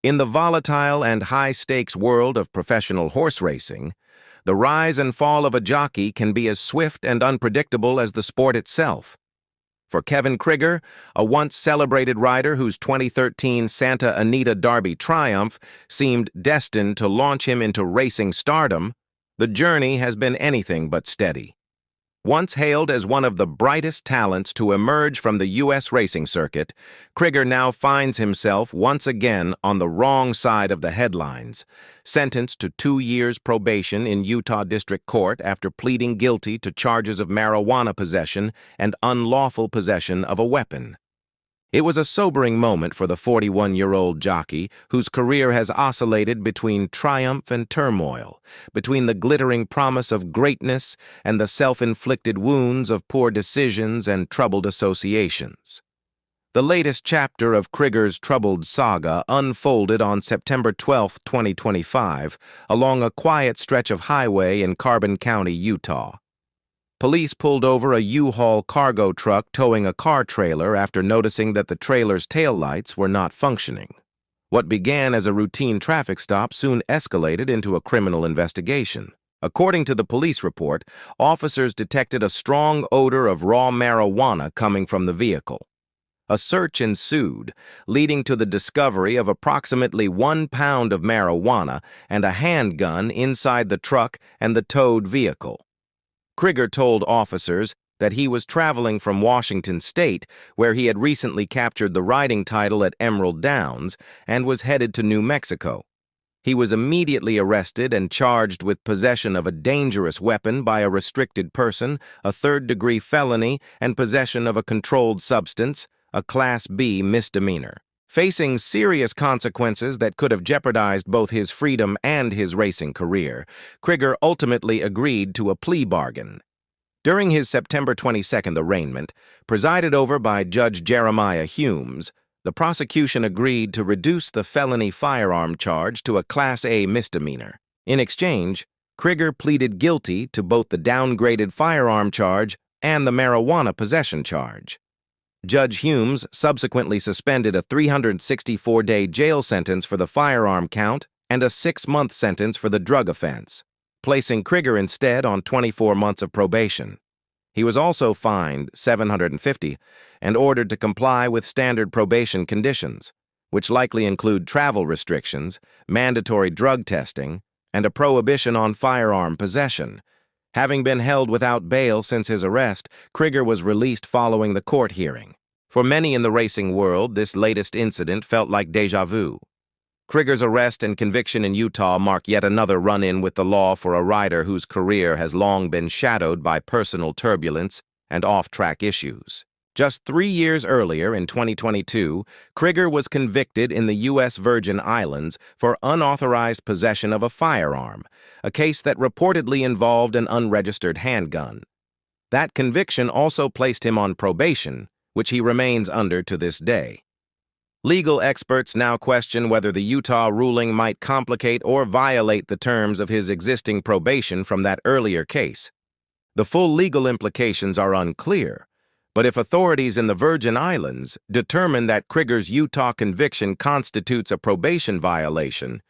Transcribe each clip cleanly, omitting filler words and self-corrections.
In the volatile and high-stakes world of professional horse racing, the rise and fall of a jockey can be as swift and unpredictable as the sport itself. For Kevin Krieger, a once celebrated rider whose 2013 Santa Anita Derby triumph seemed destined to launch him into racing stardom, the journey has been anything but steady. Once hailed as one of the brightest talents to emerge from the U.S. racing circuit, Krieger now finds himself once again on the wrong side of the headlines, sentenced to 2 years probation in Utah District Court after pleading guilty to charges of marijuana possession and unlawful possession of a weapon. It was a sobering moment for the 41-year-old jockey whose career has oscillated between triumph and turmoil, between the glittering promise of greatness and the self-inflicted wounds of poor decisions and troubled associations. The latest chapter of Krieger's troubled saga unfolded on September 12, 2025, along a quiet stretch of highway in Carbon County, Utah. Police pulled over a U-Haul cargo truck towing a car trailer after noticing that the trailer's taillights were not functioning. What began as a routine traffic stop soon escalated into a criminal investigation. According to the police report, officers detected a strong odor of raw marijuana coming from the vehicle. A search ensued, leading to the discovery of approximately 1 pound of marijuana and a handgun inside the truck and the towed vehicle. Krieger told officers that he was traveling from Washington State, where he had recently captured the riding title at Emerald Downs, and was headed to New Mexico. He was immediately arrested and charged with possession of a dangerous weapon by a restricted person, a third-degree felony, and possession of a controlled substance, a Class B misdemeanor. Facing serious consequences that could have jeopardized both his freedom and his racing career, Krieger ultimately agreed to a plea bargain. During his September 22nd arraignment, presided over by Judge Jeremiah Humes, the prosecution agreed to reduce the felony firearm charge to a Class A misdemeanor. In exchange, Krieger pleaded guilty to both the downgraded firearm charge and the marijuana possession charge. Judge Humes subsequently suspended a 364-day jail sentence for the firearm count and a 6-month sentence for the drug offense, placing Krieger instead on 24 months of probation. He was also fined $750 and ordered to comply with standard probation conditions, which likely include travel restrictions, mandatory drug testing, and a prohibition on firearm possession. Having been held without bail since his arrest, Krieger was released following the court hearing. For many in the racing world, this latest incident felt like déjà vu. Krieger's arrest and conviction in Utah mark yet another run-in with the law for a rider whose career has long been shadowed by personal turbulence and off-track issues. Just 3 years earlier, in 2022, Krieger was convicted in the U.S. Virgin Islands for unauthorized possession of a firearm, a case that reportedly involved an unregistered handgun. That conviction also placed him on probation, which he remains under to this day. Legal experts now question whether the Utah ruling might complicate or violate the terms of his existing probation from that earlier case. The full legal implications are unclear, but if authorities in the Virgin Islands determine that Krieger's Utah conviction constitutes a probation violation,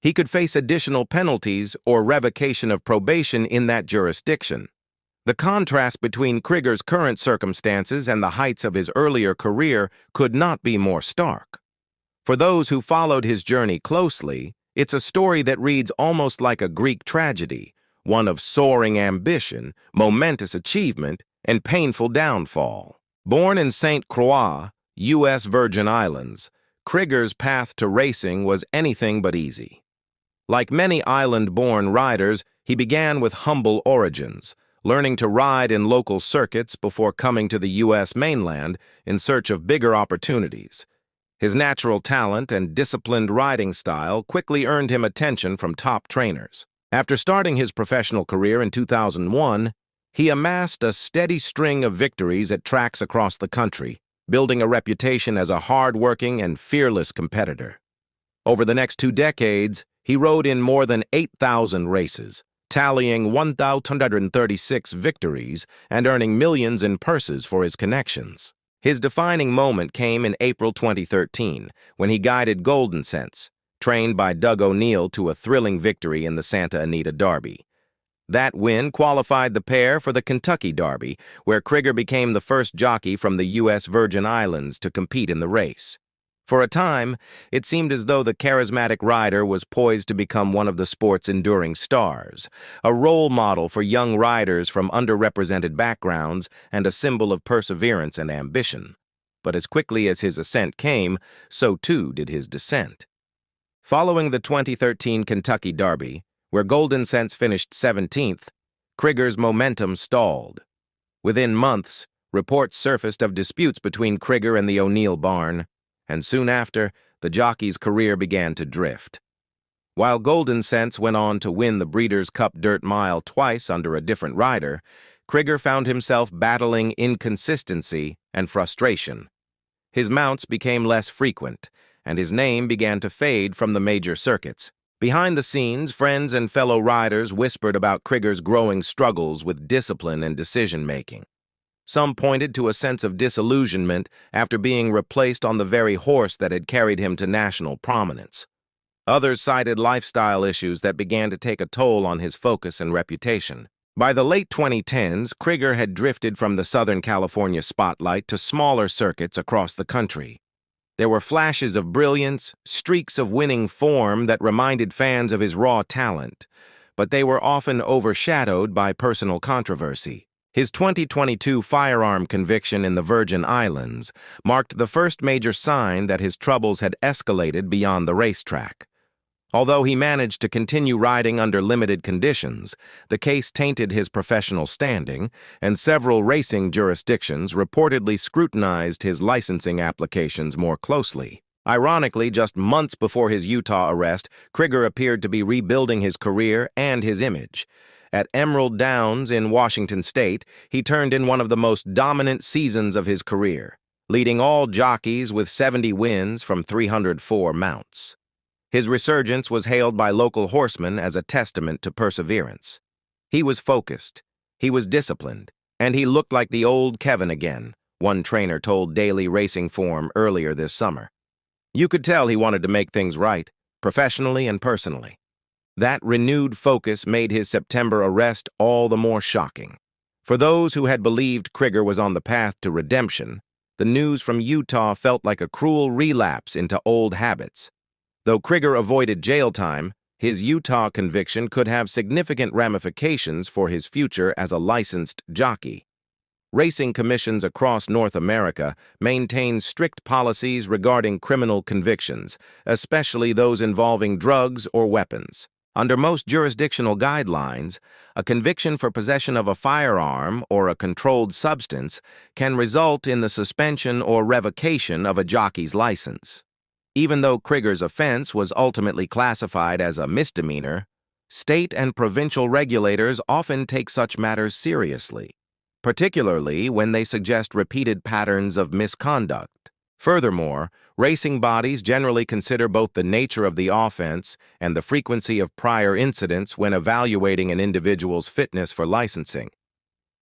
he could face additional penalties or revocation of probation in that jurisdiction. The contrast between Krieger's current circumstances and the heights of his earlier career could not be more stark. For those who followed his journey closely, it's a story that reads almost like a Greek tragedy, one of soaring ambition, momentous achievement, and painful downfall. Born in St. Croix, U.S. Virgin Islands, Krieger's path to racing was anything but easy. Like many island-born riders, he began with humble origins, learning to ride in local circuits before coming to the U.S. mainland in search of bigger opportunities. His natural talent and disciplined riding style quickly earned him attention from top trainers. After starting his professional career in 2001, he amassed a steady string of victories at tracks across the country, building a reputation as a hard-working and fearless competitor. Over the next 2 decades, he rode in more than 8,000 races, tallying 1,136 victories and earning millions in purses for his connections. His defining moment came in April 2013, when he guided Golden Sense, trained by Doug O'Neill to a thrilling victory in the Santa Anita Derby. That win qualified the pair for the Kentucky Derby, where Krieger became the first jockey from the U.S. Virgin Islands to compete in the race. For a time, it seemed as though the charismatic rider was poised to become one of the sport's enduring stars, a role model for young riders from underrepresented backgrounds and a symbol of perseverance and ambition. But as quickly as his ascent came, so too did his descent. Following the 2013 Kentucky Derby, where Golden Sense finished 17th, Krieger's momentum stalled. Within months, reports surfaced of disputes between Krieger and the O'Neill barn, and soon after, the jockey's career began to drift. While Golden Sense went on to win the Breeders' Cup Dirt Mile twice under a different rider, Krieger found himself battling inconsistency and frustration. His mounts became less frequent, and his name began to fade from the major circuits. Behind the scenes, friends and fellow riders whispered about Krieger's growing struggles with discipline and decision-making. Some pointed to a sense of disillusionment after being replaced on the very horse that had carried him to national prominence. Others cited lifestyle issues that began to take a toll on his focus and reputation. By the late 2010s, Krieger had drifted from the Southern California spotlight to smaller circuits across the country. There were flashes of brilliance, streaks of winning form that reminded fans of his raw talent, but they were often overshadowed by personal controversy. His 2022 firearm conviction in the Virgin Islands marked the first major sign that his troubles had escalated beyond the racetrack. Although he managed to continue riding under limited conditions, the case tainted his professional standing, and several racing jurisdictions reportedly scrutinized his licensing applications more closely. Ironically, just months before his Utah arrest, Krieger appeared to be rebuilding his career and his image. At Emerald Downs in Washington State, he turned in one of the most dominant seasons of his career, leading all jockeys with 70 wins from 304 mounts. His resurgence was hailed by local horsemen as a testament to perseverance. He was focused, he was disciplined, and he looked like the old Kevin again, one trainer told Daily Racing Form earlier this summer. You could tell he wanted to make things right, professionally and personally. That renewed focus made his September arrest all the more shocking. For those who had believed Krieger was on the path to redemption, the news from Utah felt like a cruel relapse into old habits. Though Krieger avoided jail time, his Utah conviction could have significant ramifications for his future as a licensed jockey. Racing commissions across North America maintain strict policies regarding criminal convictions, especially those involving drugs or weapons. Under most jurisdictional guidelines, a conviction for possession of a firearm or a controlled substance can result in the suspension or revocation of a jockey's license. Even though Krieger's offense was ultimately classified as a misdemeanor, state and provincial regulators often take such matters seriously, particularly when they suggest repeated patterns of misconduct. Furthermore, racing bodies generally consider both the nature of the offense and the frequency of prior incidents when evaluating an individual's fitness for licensing.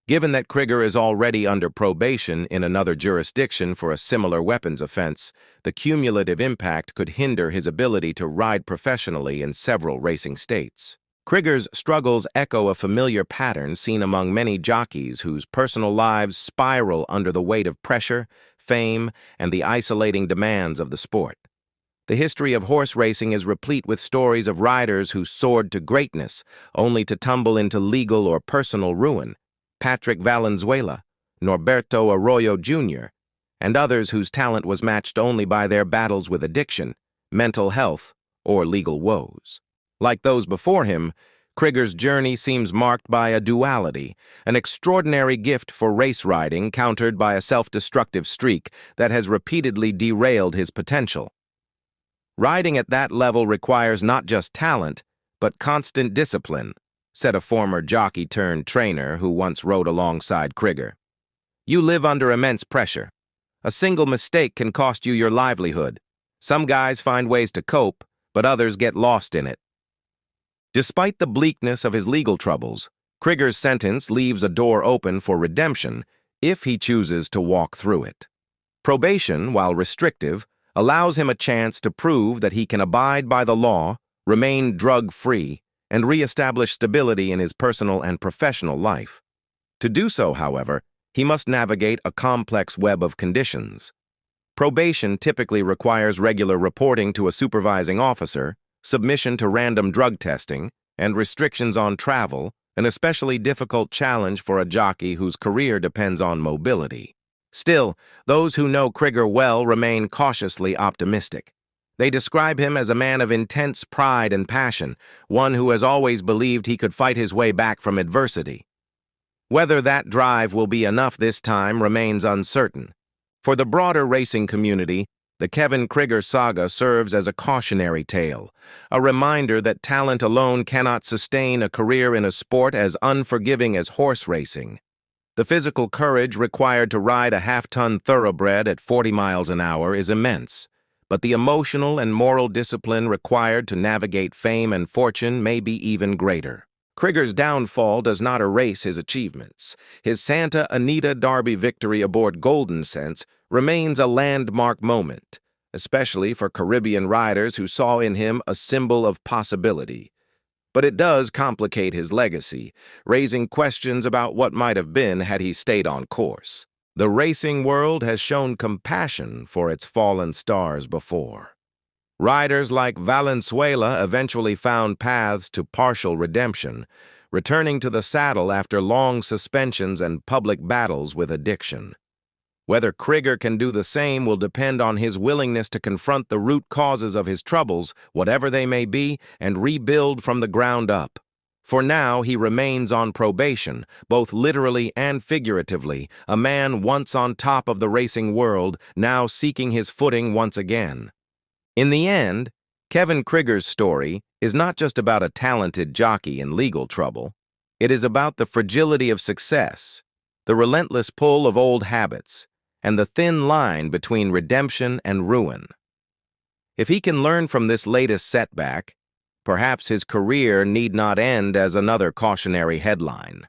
Given that Krieger is already under probation in another jurisdiction for a similar weapons offense, the cumulative impact could hinder his ability to ride professionally in several racing states. Krieger's struggles echo a familiar pattern seen among many jockeys whose personal lives spiral under the weight of pressure, fame, and the isolating demands of the sport. The history of horse racing is replete with stories of riders who soared to greatness, only to tumble into legal or personal ruin. Patrick Valenzuela, Norberto Arroyo Jr., and others whose talent was matched only by their battles with addiction, mental health, or legal woes. Like those before him, Krieger's journey seems marked by a duality, an extraordinary gift for race riding countered by a self-destructive streak that has repeatedly derailed his potential. Riding at that level requires not just talent, but constant discipline, said a former jockey-turned-trainer who once rode alongside Krieger. You live under immense pressure. A single mistake can cost you your livelihood. Some guys find ways to cope, but others get lost in it. Despite the bleakness of his legal troubles, Krieger's sentence leaves a door open for redemption if he chooses to walk through it. Probation, while restrictive, allows him a chance to prove that he can abide by the law, remain drug-free, and re-establish stability in his personal and professional life. To do so, however, he must navigate a complex web of conditions. Probation typically requires regular reporting to a supervising officer, submission to random drug testing, and restrictions on travel, an especially difficult challenge for a jockey whose career depends on mobility. Still, those who know Krieger well remain cautiously optimistic. They describe him as a man of intense pride and passion, one who has always believed he could fight his way back from adversity. Whether that drive will be enough this time remains uncertain. For the broader racing community, the Kevin Krieger saga serves as a cautionary tale, a reminder that talent alone cannot sustain a career in a sport as unforgiving as horse racing. The physical courage required to ride a half-ton thoroughbred at 40 miles an hour is immense, but the emotional and moral discipline required to navigate fame and fortune may be even greater. Krieger's downfall does not erase his achievements. His Santa Anita Derby victory aboard Golden Sense remains a landmark moment, especially for Caribbean riders who saw in him a symbol of possibility. But it does complicate his legacy, raising questions about what might have been had he stayed on course. The racing world has shown compassion for its fallen stars before. Riders like Valenzuela eventually found paths to partial redemption, returning to the saddle after long suspensions and public battles with addiction. Whether Krieger can do the same will depend on his willingness to confront the root causes of his troubles, whatever they may be, and rebuild from the ground up. For now, he remains on probation, both literally and figuratively, a man once on top of the racing world, now seeking his footing once again. In the end, Kevin Krieger's story is not just about a talented jockey in legal trouble. It is about the fragility of success, the relentless pull of old habits, and the thin line between redemption and ruin. If he can learn from this latest setback, perhaps his career need not end as another cautionary headline.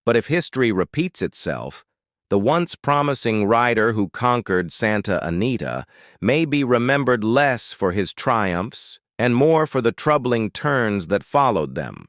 But if history repeats itself, the once promising rider who conquered Santa Anita may be remembered less for his triumphs and more for the troubling turns that followed them.